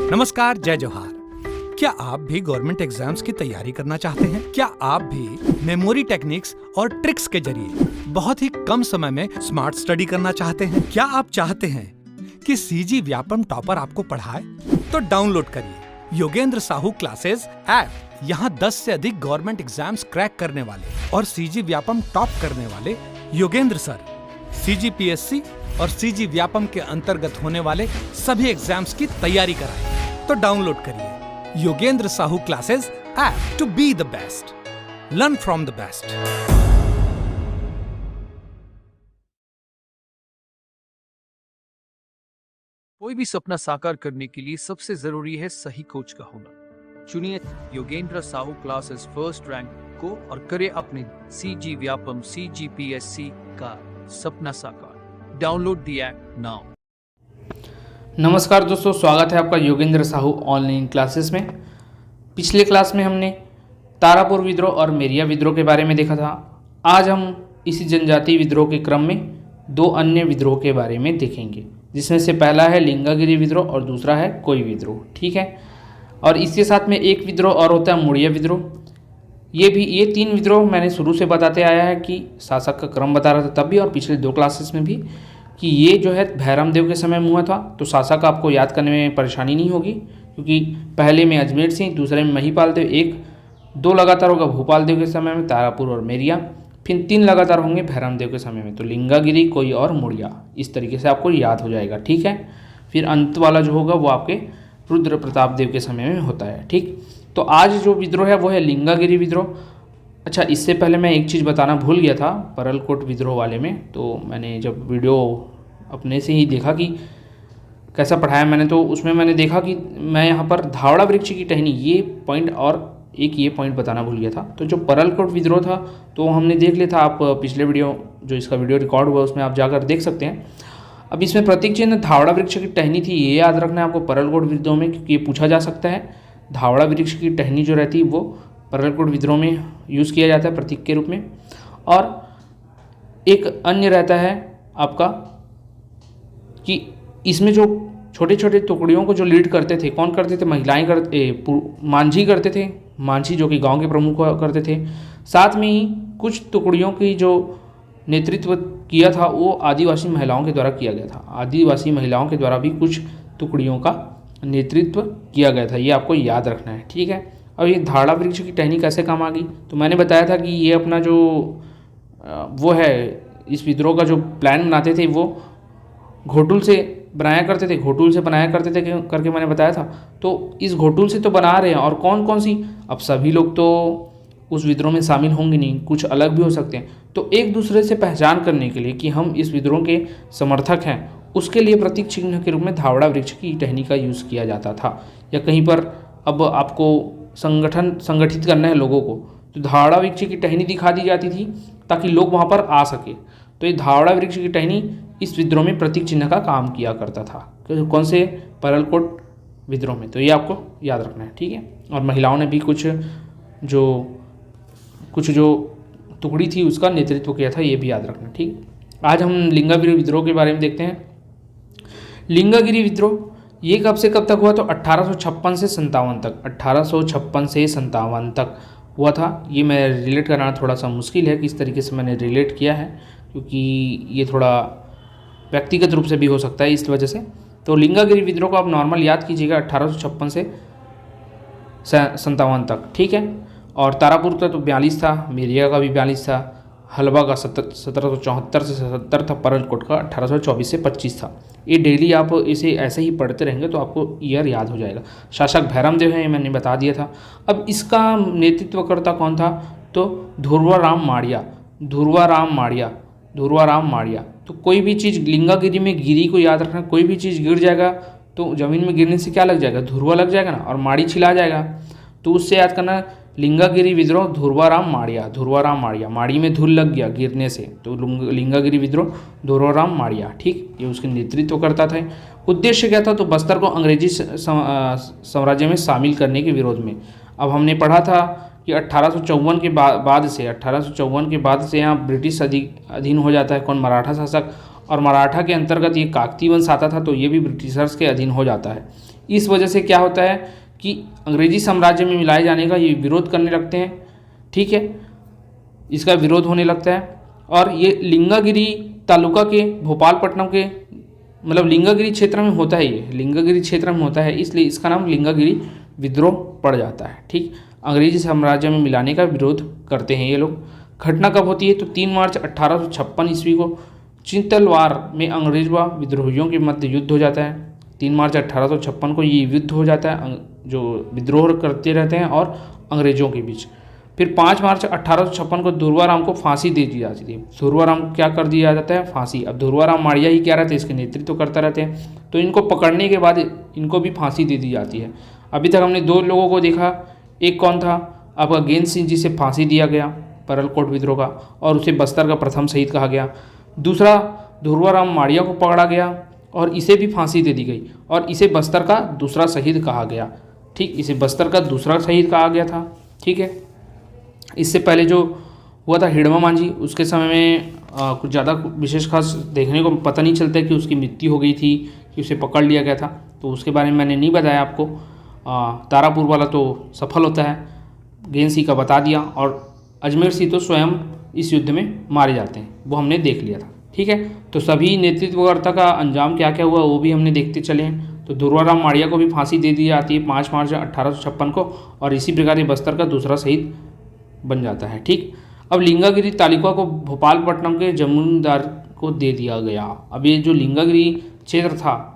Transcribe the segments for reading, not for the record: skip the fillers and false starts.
नमस्कार, जय जोहार। क्या आप भी गवर्नमेंट एग्जाम्स की तैयारी करना चाहते हैं? क्या आप भी मेमोरी टेक्निक्स और ट्रिक्स के जरिए बहुत ही कम समय में स्मार्ट स्टडी करना चाहते हैं? क्या आप चाहते हैं कि सीजी व्यापम टॉपर आपको पढ़ाए? तो डाउनलोड करिए योगेंद्र साहू क्लासेस ऐप। यहाँ 10 से अधिक गवर्नमेंट एग्जाम्स क्रैक करने वाले और सीजी व्यापम टॉप करने वाले योगेंद्र सर CGPSC और सीजी व्यापम के अंतर्गत होने वाले सभी एग्जाम्स की तैयारी कराएं। तो डाउनलोड करिए Yogendra Sahu classes app to be the best, learn from the best. कोई भी सपना साकार करने के लिए सबसे जरूरी है सही कोच का होना। चुनिए Yogendra Sahu classes first rank को और करे अपने सीजी व्यापम CGPSC का सपना साकार। Download the app now. नमस्कार दोस्तों, स्वागत है आपका योगेंद्र साहू ऑनलाइन क्लासेस में। पिछले क्लास में हमने तारापुर विद्रोह और मेरिया विद्रोह के बारे में देखा था। आज हम इसी जनजातीय विद्रोह के क्रम में दो अन्य विद्रोह के बारे में देखेंगे, जिसमें से पहला है लिंगागिरी विद्रोह और दूसरा है कोई विद्रोह। ठीक है, और इसके साथ में एक विद्रोह और होता है मुड़िया विद्रोह। ये तीन विद्रोह मैंने शुरू से बताते आया है कि शासक का क्रम बता रहा था तब भी और पिछले दो क्लासेस में भी, कि ये जो है भैरम देव के समय में हुआ था। तो शासक आपको याद करने में परेशानी नहीं होगी, क्योंकि पहले में अजमेर सिंह, दूसरे में महिपाल देव, दो लगातार होगा भूपाल देव के समय में तारापुर और मेरिया, फिर 3 लगातार होंगे भैरम देव के समय में। तो लिंगागिरी, कोई और मुड़िया, इस तरीके से आपको याद हो जाएगा। ठीक है, फिर अंत वाला जो होगा वो आपके रुद्र प्रताप देव के समय में होता है। ठीक, तो आज जो विद्रोह है वो है लिंगागिरी विद्रोह। अच्छा, इससे पहले मैं एक चीज़ बताना भूल गया था परलकोट विद्रोह वाले में। तो मैंने जब वीडियो अपने से ही देखा कि कैसा पढ़ाया मैंने, तो उसमें मैंने देखा कि मैं यहाँ पर धावड़ा वृक्ष की टहनी, ये पॉइंट और एक ये पॉइंट बताना भूल गया था। तो जो परलकोट विद्रोह था तो हमने देख लिया था। आप पिछले वीडियो, जो इसका वीडियो रिकॉर्ड हुआ, उसमें आप जाकर देख सकते हैं। अब इसमें प्रतीक चिन्ह धावड़ा वृक्ष की टहनी थी, ये याद रखना है आपको परलकोट विद्रोह में, क्योंकि ये पूछा जा सकता है। धावड़ा वृक्ष की टहनी जो रहती है वो परलकोट विद्रोह में यूज़ किया जाता है प्रतीक के रूप में। और एक अन्य रहता है आपका कि इसमें जो छोटे छोटे टुकड़ियों को जो लीड करते थे, कौन करते थे? महिलाएं मांझी करते थे, मांझी जो कि गांव के प्रमुख करते थे। साथ में ही कुछ टुकड़ियों की जो नेतृत्व किया था वो आदिवासी महिलाओं के द्वारा किया गया था। आदिवासी महिलाओं के द्वारा भी कुछ टुकड़ियों का नेतृत्व किया गया था, ये आपको याद रखना है। ठीक है, और ये धावड़ा वृक्ष की टहनी कैसे काम आ गई? तो मैंने बताया था कि ये अपना जो वो है, इस विद्रोह का जो प्लान बनाते थे वो घोटुल से बनाया करते थे, करके मैंने बताया था। तो इस घोटुल से तो बना रहे हैं, और कौन कौन सी, अब सभी लोग तो उस विद्रोह में शामिल होंगे नहीं, कुछ अलग भी हो सकते हैं। तो एक दूसरे से पहचान करने के लिए कि हम इस विद्रोह के समर्थक हैं, उसके लिए प्रतीक चिन्ह के रूप में धावड़ा वृक्ष की टहनी का यूज़ किया जाता था। या कहीं पर अब आपको संगठित करना है लोगों को, तो धावड़ा वृक्ष की टहनी दिखा दी जाती थी ताकि लोग वहाँ पर आ सके। तो ये धावड़ा वृक्ष की टहनी इस विद्रोह में प्रतीक चिन्ह का काम किया करता था। तो कौन से? परलकोट विद्रोह में। तो ये आपको याद रखना है। ठीक है, और महिलाओं ने भी कुछ जो टुकड़ी थी उसका नेतृत्व किया था, ये भी याद रखना। ठीक, आज हम लिंगागिरी विद्रोह के बारे में देखते हैं। लिंगागिरी विद्रोह ये कब से कब तक हुआ? तो 1856 से 57 तक, 1856 से 57 तक हुआ था। ये मैं रिलेट कराना थोड़ा सा मुश्किल है, किस तरीके से मैंने रिलेट किया है, क्योंकि ये थोड़ा व्यक्तिगत रूप से भी हो सकता है, इस वजह से। तो लिंगागिरी विद्रोह को आप नॉर्मल याद कीजिएगा 1856 से 57 तक। ठीक है, और तारापुर का तो 42 था, मेरिया का भी 42 था, हलवा का 1774 से 77 था, परलकोट का 1824 से 25 था। ये डेली आप इसे ऐसे ही पढ़ते रहेंगे तो आपको ईयर याद हो जाएगा। शासक भैरम देव है, ये मैंने बता दिया था। अब इसका नेतृत्वकर्ता कौन था? तो ध्रुवाराम माड़िया। तो कोई भी चीज़ लिंगागिरी में गिरी को याद रखना, कोई भी चीज़ गिर जाएगा तो ज़मीन में गिरने से क्या लग जाएगा? धुरवा लग जाएगा ना, और माड़ी छिला जाएगा। तो उससे याद करना, लिंगागिरी विद्रोह ध्रुवाराम माड़िया, माड़ी में धूल लग गया गिरने से, तो लिंगागिरी विद्रोह ध्रुवाराम माड़िया। ठीक, ये उसके नेतृत्व करता था। उद्देश्य क्या था? तो बस्तर को अंग्रेजी साम्राज्य में शामिल करने के विरोध में। अब हमने पढ़ा था कि 1854 के बाद से यहाँ ब्रिटिश अधीन हो जाता है। कौन? मराठा शासक। और मराठा के अंतर्गत ये काकती वंश आता था, तो ये भी ब्रिटिशर्स के अधीन हो जाता है। इस वजह से क्या होता है कि अंग्रेजी साम्राज्य में मिलाए जाने का ये विरोध करने लगते हैं। ठीक है, इसका विरोध होने लगता है। और ये लिंगागिरी तालुका के भोपालपट्टनम के मतलब लिंगागिरी क्षेत्र में होता है, ये लिंगागिरी क्षेत्र में होता है, इसलिए इसका नाम लिंगागिरी विद्रोह पड़ जाता है। ठीक, अंग्रेजी साम्राज्य में मिलाने का विरोध करते हैं ये लोग। घटना कब होती है? तो 3 मार्च 1856 ईस्वी को चिंतलवार में अंग्रेज व विद्रोहियों के मध्य युद्ध हो जाता है। 3 मार्च 1856 को ये युद्ध हो जाता है, जो विद्रोह करते रहते हैं और अंग्रेजों के बीच। फिर 5 मार्च 1856 को धुर्वाराम को फांसी दे दी जाती है। धुर्वाराम क्या कर दिया जाता है? फांसी। अब धुर्वाराम माड़िया ही क्या रहते हैं, इसके नेतृत्व करता रहते हैं, तो इनको पकड़ने के बाद इनको भी फांसी दे दी जाती है। अभी तक हमने 2 लोगों को देखा, एक कौन था? आपका गेंद सिंह जी से फांसी दिया गया परलकोट विद्रोह का, और उसे बस्तर का प्रथम शहीद कहा गया। दूसरा धुर्वाराम माड़िया को पकड़ा गया और इसे भी फांसी दे दी गई, और इसे बस्तर का दूसरा शहीद कहा गया। ठीक, इसे बस्तर का दूसरा शहीद कहा गया था। ठीक है, इससे पहले जो हुआ था हिड़वा मांझी, उसके समय में कुछ ज़्यादा विशेष खास देखने को पता नहीं चलता कि उसकी मृत्यु हो गई थी कि उसे पकड़ लिया गया था, तो उसके बारे में मैंने नहीं बताया आपको। तारापुर वाला तो सफल होता है, गेंद सिंह का बता दिया, और अजमेर सिंह तो स्वयं इस युद्ध में मारे जाते हैं, वो हमने देख लिया था। ठीक है, तो सभी नेतृत्वकर्ता का अंजाम क्या क्या हुआ वो भी हमने देखते चले हैं। तो धुर्वाराम माड़िया को भी फांसी दे दी जाती है 5 मार्च 1856 को, और इसी प्रकार ये बस्तर का दूसरा शहीद बन जाता है। ठीक, अब लिंगागिरी तालुका को भोपालपट्टनम के जमींदार को दे दिया गया। अब ये जो लिंगागिरी क्षेत्र था,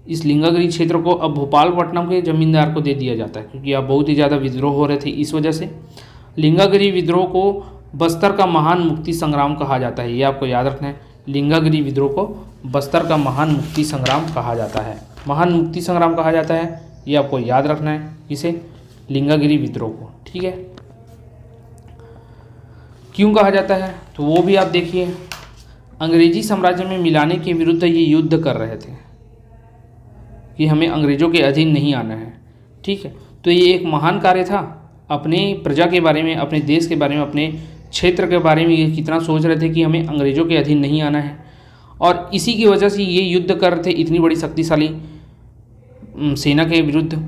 इस लिंगागिरी क्षेत्र को अब भोपालपट्टनम के जमींदार को दे दिया जाता है, क्योंकि अब बहुत ही ज़्यादा विद्रोह हो रहे थे। इस वजह से लिंगागिरी विद्रोह को बस्तर का महान मुक्ति संग्राम कहा जाता है, ये आपको याद रखना है। लिंगागिरी विद्रोह को बस्तर का महान मुक्ति संग्राम कहा जाता है, महान मुक्ति संग्राम कहा जाता है, ये आपको याद रखना है, इसे लिंगागिरी विद्रोह को। ठीक है, क्यों कहा जाता है तो वो भी आप देखिए। अंग्रेजी साम्राज्य में मिलाने के विरुद्ध ये युद्ध कर रहे थे कि हमें अंग्रेजों के अधीन नहीं आना है। ठीक है, तो ये एक महान कार्य था। अपने प्रजा के बारे में, अपने देश के बारे में, अपने क्षेत्र के बारे में ये कितना सोच रहे थे कि हमें अंग्रेजों के अधीन नहीं आना है, और इसी की वजह से ये युद्ध कर रहे थे इतनी बड़ी शक्तिशाली सेना के विरुद्ध।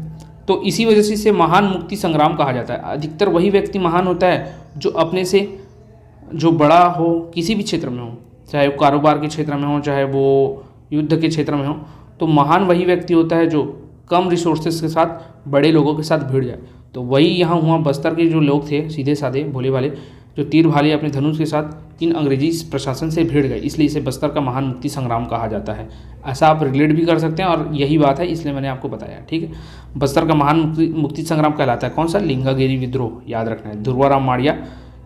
तो इसी वजह से इसे महान मुक्ति संग्राम कहा जाता है। अधिकतर वही व्यक्ति महान होता है जो अपने से जो बड़ा हो, किसी भी क्षेत्र में हो, चाहे वो कारोबार के क्षेत्र में हो, चाहे वो युद्ध के क्षेत्र में हो, तो महान वही व्यक्ति होता है जो कम रिसोर्सेस के साथ बड़े लोगों के साथ भिड़ जाए। तो वही यहाँ हुआ। बस्तर के जो लोग थे सीधे साधे भोले भाले, जो तीर भाले अपने धनुष के साथ इन अंग्रेजी प्रशासन से भिड़ गए, इसलिए इसे बस्तर का महान मुक्ति संग्राम कहा जाता है। ऐसा आप रिलेट भी कर सकते हैं, और यही बात है इसलिए मैंने आपको बताया। ठीक है, बस्तर का महान मुक्ति संग्राम कहलाता है। कौन सा? लिंगागिरी विद्रोह, याद रखना है। धुर्वाराम माड़िया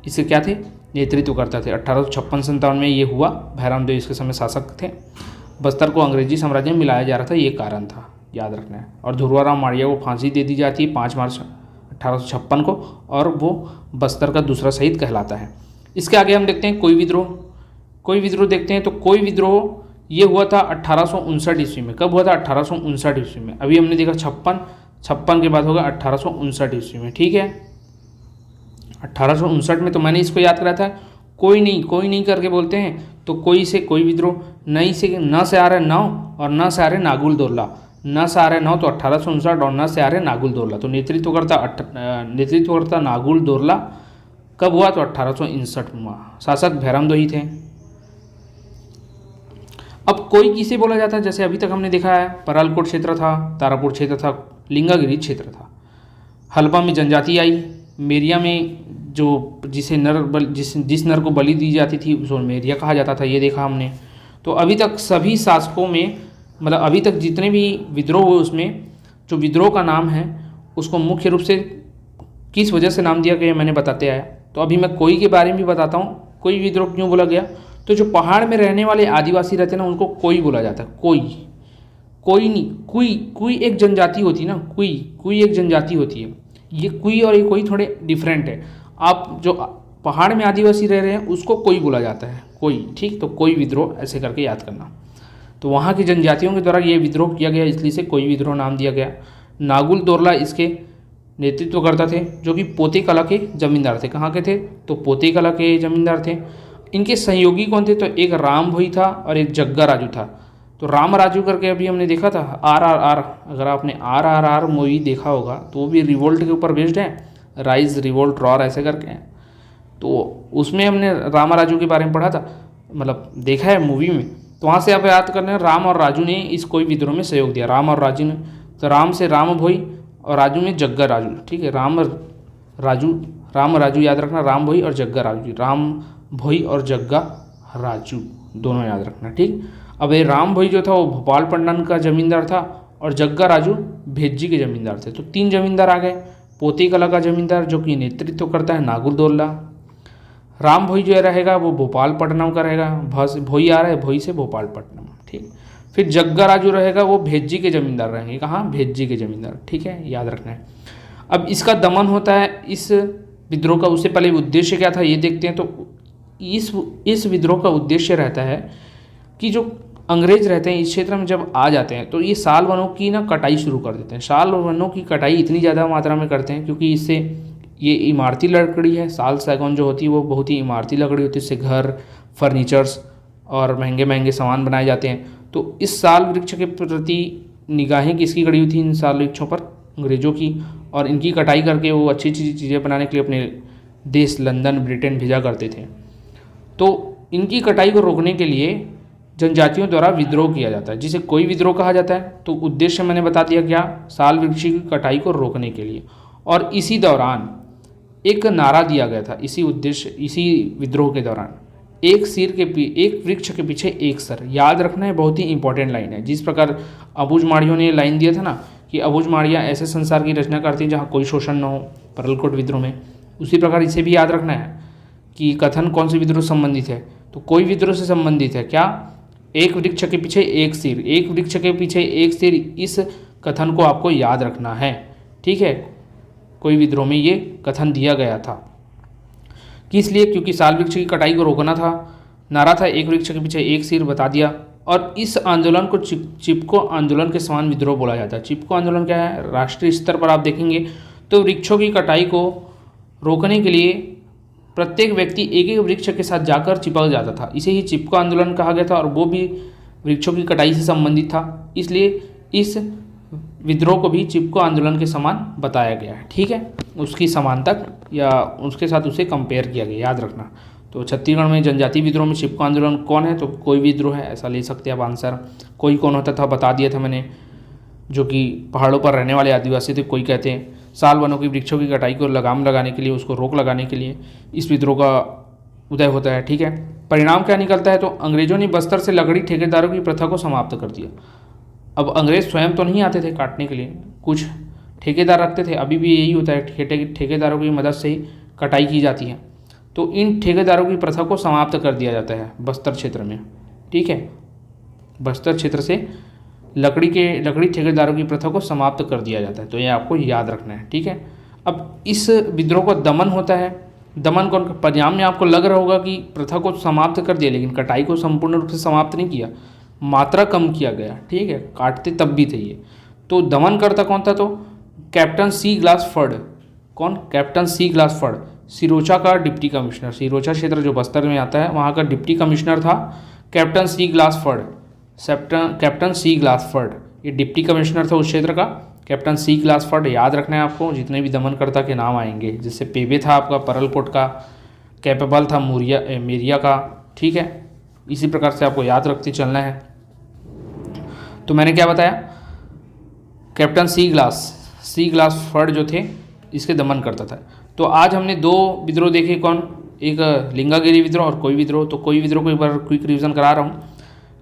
इसके क्या थे? नेतृत्व करता थे। 1856-57 में ये हुआ। भैरम देव इसके समय शासक थे। बस्तर को अंग्रेजी साम्राज्य में मिलाया जा रहा था, ये कारण था, याद रखना है। और धुर्वाराम माड़िया को फांसी दे दी जाती है 5 मार्च 1856 को, और वो बस्तर का दूसरा शहीद कहलाता है। इसके आगे हम देखते हैं कोई विद्रोह देखते हैं। तो कोई विद्रोह ये हुआ था 1859 ईस्वी में। कब हुआ था? 1859 ईस्वी में। अभी हमने देखा 56 के बाद होगा 1859 ईस्वी में। ठीक है, 1859 में। तो मैंने इसको याद करा था, कोई नहीं करके बोलते हैं, तो कोई से कोई विद्रोह, नई से न से आ रहे नौ, और न से आ रहे नागुल दोरला। न से आ रहे नौ तो 1859, और न से आ रहे नागुल दोरला। तो नेतृत्वकर्ता नागुल दोरला कब हुआ? तो 1859 में हुआ। शासक भैरमदो ही थे। अब कोई किसे बोला जाता है? जैसे अभी तक हमने देखा है, परालकोट क्षेत्र था, तारापुर क्षेत्र था, लिंगागिरी क्षेत्र था। हल्बा में जनजाति आई, मेरिया में जो जिस नर को बलि दी जाती थी उसको मेरिया कहा जाता था, ये देखा हमने। तो अभी तक सभी शासकों में, मतलब अभी तक जितने भी विद्रोह हुए उसमें जो विद्रोह का नाम है उसको मुख्य रूप से किस वजह से नाम दिया गया मैंने बताते आया। तो अभी मैं कोई के बारे में भी बताता हूँ। कोई विद्रोह क्यों बोला गया? तो जो पहाड़ में रहने वाले आदिवासी रहते हैं ना, उनको कोई बोला जाता है। कोई नहीं, कोई एक जनजाति होती है ना, कोई एक जनजाति होती है। ये कोई और ये कोई थोड़े डिफरेंट है। आप जो पहाड़ में आदिवासी रह रहे हैं उसको कोई बोला जाता है, कोई। ठीक, तो कोई विद्रोह ऐसे करके याद करना। तो वहाँ की जनजातियों के द्वारा ये विद्रोह किया गया, इसलिए से कोई विद्रोह नाम दिया गया। नागुल दोरला इसके नेतृत्व करता थे, जो कि पोते कला के जमींदार थे। कहाँ के थे? तो पोते कला के जमींदार थे। इनके सहयोगी कौन थे? तो एक राम भोई था और एक जग्गा राजू था। तो राम राजू करके अभी हमने देखा था RRR, अगर आपने RRR मूवी देखा होगा तो वो भी रिवोल्ट के ऊपर बेस्ड है, राइज रिवोल्ट रॉर ऐसे करके हैं। तो उसमें हमने राम राजू के बारे में पढ़ा था, मतलब देखा है मूवी में। तो वहाँ से आप याद करना, राम और राजू ने इस कोई विद्रोह में सहयोग दिया, राम और राजू ने। तो राम से राम भोई और राजू में जग्गा राजू, ठीक है। राम राजू याद रखना, राम भोई और जग्गा राजू, राम भोई और जग्गा राजू दोनों याद रखना, ठीक। अब ये राम भोई जो था वो भोपालपट्टनम का जमींदार था और जग्गा राजू भेज्जी के जमींदार थे। तो 3 जमींदार आ गए। पोती कला का जमींदार जो कि नेतृत्व करता है नागुलदौला। राम भोई जो रहेगा वो भोपालपट्टनम का रहेगा, भोई आ रहा है भोई से भोपालपट्टनम, ठीक। फिर जग्गा राजू रहेगा वो भेज्जी के जमींदार रहेंगे, कहाँ, भेज्जी के जमींदार, ठीक है, याद रखना है। अब इसका दमन होता है इस विद्रोह का। उससे पहले उद्देश्य क्या था ये देखते हैं। तो इस विद्रोह का उद्देश्य रहता है कि जो अंग्रेज रहते हैं इस क्षेत्र में जब आ जाते हैं तो ये साल वनों की ना कटाई शुरू कर देते हैं। साल वनों की कटाई इतनी ज़्यादा मात्रा में करते हैं क्योंकि इससे ये इमारती लकड़ी है, साल सैगौन जो होती है वो बहुत ही इमारती लकड़ी होती है, इससे घर, फर्नीचर्स और महंगे महंगे सामान बनाए जाते हैं। तो इस साल वृक्ष के प्रति निगाहें किसकी गड़ी हुई थी, इन साल वृक्षों पर, अंग्रेजों की। और इनकी कटाई करके वो अच्छी अच्छी चीज़ें बनाने के लिए अपने देश लंदन, ब्रिटेन भेजा करते थे। तो इनकी कटाई को रोकने के लिए जनजातियों द्वारा विद्रोह किया जाता है, जिसे कोई विद्रोह कहा जाता है। तो उद्देश्य मैंने बता दिया क्या, साल वृक्ष की कटाई को रोकने के लिए। और इसी दौरान एक नारा दिया गया था, इसी विद्रोह के दौरान, एक वृक्ष के पीछे एक सर। याद रखना है, बहुत ही इंपॉर्टेंट लाइन है। जिस प्रकार अबुझमाड़ियों ने लाइन दिया था ना कि अबुझमाड़ियाँ ऐसे संसार की रचना करती हैं जहाँ कोई शोषण न हो, परलकोट विद्रोह में, उसी प्रकार इसे भी याद रखना है कि कथन कौन से विद्रोह संबंधित है। तो कोई विद्रोह से संबंधित है क्या, एक वृक्ष के पीछे एक सिर, एक वृक्ष के पीछे एक सिर, इस कथन को आपको याद रखना है, ठीक है। कोई विद्रोह में ये कथन दिया गया था, किस लिए, क्योंकि साल वृक्ष की कटाई को रोकना था। नारा था एक वृक्ष के पीछे एक सिर, बता दिया। और इस आंदोलन को चिपको आंदोलन के समान विद्रोह बोला जाता है। चिपको आंदोलन क्या है, राष्ट्रीय स्तर पर आप देखेंगे तो वृक्षों की कटाई को रोकने के लिए प्रत्येक व्यक्ति एक एक वृक्ष के साथ जाकर चिपक जाता था, इसे ही चिपको आंदोलन कहा गया था। और वो भी वृक्षों की कटाई से संबंधित था, इसलिए इस विद्रोह को भी चिपको आंदोलन के समान बताया गया है, ठीक है। उसकी समानता या उसके साथ उसे कंपेयर किया गया, याद रखना। तो छत्तीसगढ़ में जनजाति विद्रोह में चिपको आंदोलन कौन है, तो कोई विद्रोह है, ऐसा ले सकते हैं आप आंसर। कोई कौन होता था बता दिया था मैंने, जो कि पहाड़ों पर रहने वाले आदिवासी थे। कोई कहते हैं साल वनों की वृक्षों की कटाई को लगाम लगाने के लिए, उसको रोक लगाने के लिए इस विद्रोह का उदय होता है, ठीक है। परिणाम क्या निकलता है, तो अंग्रेजों ने बस्तर से लकड़ी ठेकेदारों की प्रथा को समाप्त कर दिया। अब अंग्रेज स्वयं तो नहीं आते थे काटने के लिए, कुछ ठेकेदार रखते थे। अभी भी यही होता है, ठेकेदारों की मदद से ही कटाई की जाती है। तो इन ठेकेदारों की प्रथा को समाप्त कर दिया जाता है बस्तर क्षेत्र में, ठीक है। बस्तर क्षेत्र से लकड़ी ठेकेदारों की प्रथा को समाप्त कर दिया जाता है, तो ये आपको याद रखना है, ठीक है। अब इस विद्रोह का दमन होता है। दमन कौन, परिणाम में आपको लग रहा होगा कि प्रथा को समाप्त कर दिया, लेकिन कटाई को संपूर्ण रूप से समाप्त नहीं किया, मात्रा कम किया गया, ठीक है। काटते तब भी थे ये। तो दमन करता कौन था, तो कैप्टन सी ग्लासफर्ड। कौन, कैप्टन सी ग्लासफर्ड, सिरोचा का डिप्टी कमिश्नर। सिरोचा क्षेत्र जो बस्तर में आता है वहाँ का डिप्टी कमिश्नर था कैप्टन सी ग्लासफर्ड। कैप्टन सी ग्लासफर्ड ये डिप्टी कमिश्नर था उस क्षेत्र का, कैप्टन सी ग्लासफर्ड। याद रखना है आपको, जितने भी दमनकर्ता के नाम आएंगे, जैसे पेबे था आपका परलकोट का, कैपेबल था मेरिया का, ठीक है। इसी प्रकार से आपको याद रखते चलना है। तो मैंने क्या बताया, कैप्टन सी ग्लासफर्ड जो थे इसके दमन करता था। तो आज हमने 2 विद्रोह देखे, कौन, एक लिंगागिरी विद्रोह और कोई विद्रोह। तो कोई विद्रोह को एक बार क्विक रिवीजन करा रहा हूँ।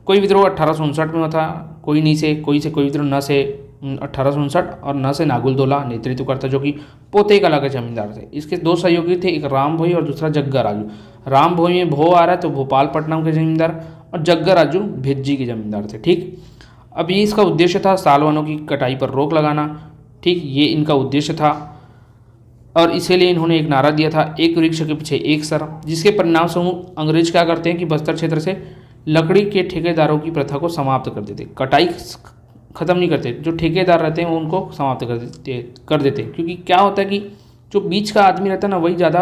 कोई विद्रोह 1859 में हुआ था, कोई से कोई विद्रोह न से 1859 और न से नागुलदौला नेतृत्व करता, जो कि पोते कला के जमींदार थे। इसके 2 सहयोगी थे, एक राम भोई और दूसरा जग्गा राजू। राम भोई में भो आ रहा है तो भोपालपट्टनम के जमींदार, और जग्गा राजू भेज्जी के जमींदार थे, ठीक। अब ये इसका उद्देश्य था साल वनों की कटाई पर रोक लगाना, ठीक, ये इनका उद्देश्य था। और इसीलिए इन्होंने एक नारा दिया था, एक वृक्ष के पीछे एक सर, जिसके परिणाम स्वरूप अंग्रेज क्या करते हैं कि बस्तर क्षेत्र से लकड़ी के ठेकेदारों की प्रथा को समाप्त कर देते। कटाई खत्म नहीं करते, जो ठेकेदार रहते हैं उनको समाप्त कर देते। क्योंकि क्या होता है कि जो बीच का आदमी रहता है ना, वही ज़्यादा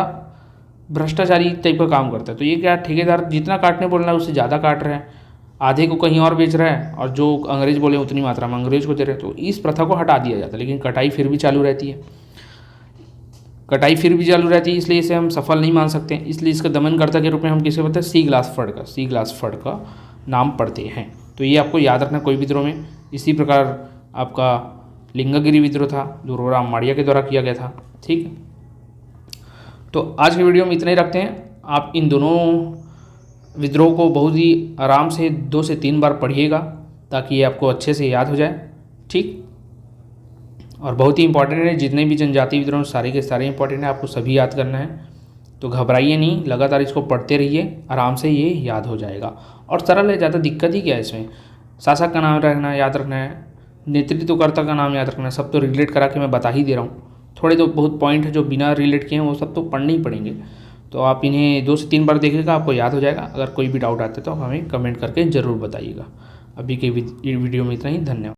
भ्रष्टाचारी टाइप का काम करता है। तो ये क्या, ठेकेदार जितना काटने बोल रहा है उससे ज़्यादा काट रहे हैं, आधे को कहीं और बेच रहा है और जो अंग्रेज बोले उतनी मात्रा में अंग्रेज को दे रहे हैं, तो इस प्रथा को हटा दिया जाता है। लेकिन कटाई फिर भी चालू रहती है, कटाई फिर भी चालू रहती है, इसलिए इसे हम सफल नहीं मान सकते। इसलिए इसका दमनकर्ता के रूप में हम किसे बोलते हैं? सी ग्लासफर्ड का नाम पढ़ते हैं। तो ये आपको याद रखना कोई विद्रोह में। इसी प्रकार आपका लिंगागिरी विद्रोह था जो रोराम माड़िया के द्वारा किया गया था। ठीक है, तो आज के वीडियो में इतना ही रखते हैं। आप इन दोनों विद्रोह को बहुत ही आराम से 2 से 3 बार पढ़िएगा ताकि ये आपको अच्छे से याद हो जाए। ठीक, और बहुत ही इंपॉर्टेंट है, जितने भी जनजातीय विद्रोह सारे के सारे इंपॉर्टेंट है, आपको सभी याद करना है। तो घबराइए नहीं, लगातार इसको पढ़ते रहिए, आराम से ये याद हो जाएगा और सरल है। ज़्यादा दिक्कत ही क्या है इसमें? शासक का नाम रखना है, याद रखना है, नेतृत्वकर्ता का नाम याद रखना है, सब तो रिलेट करा के मैं बता ही दे रहा हूँ। थोड़े तो बहुत पॉइंट है जो बिना रिलेट किए हैं, वो सब तो पढ़ने ही पड़ेंगे। तो आप इन्हें 2 से 3 बार देखिएगा, आपको याद हो जाएगा। अगर कोई भी डाउट आते तो आप हमें कमेंट करके ज़रूर बताइएगा। अभी के वीडियो में इतना ही, धन्यवाद।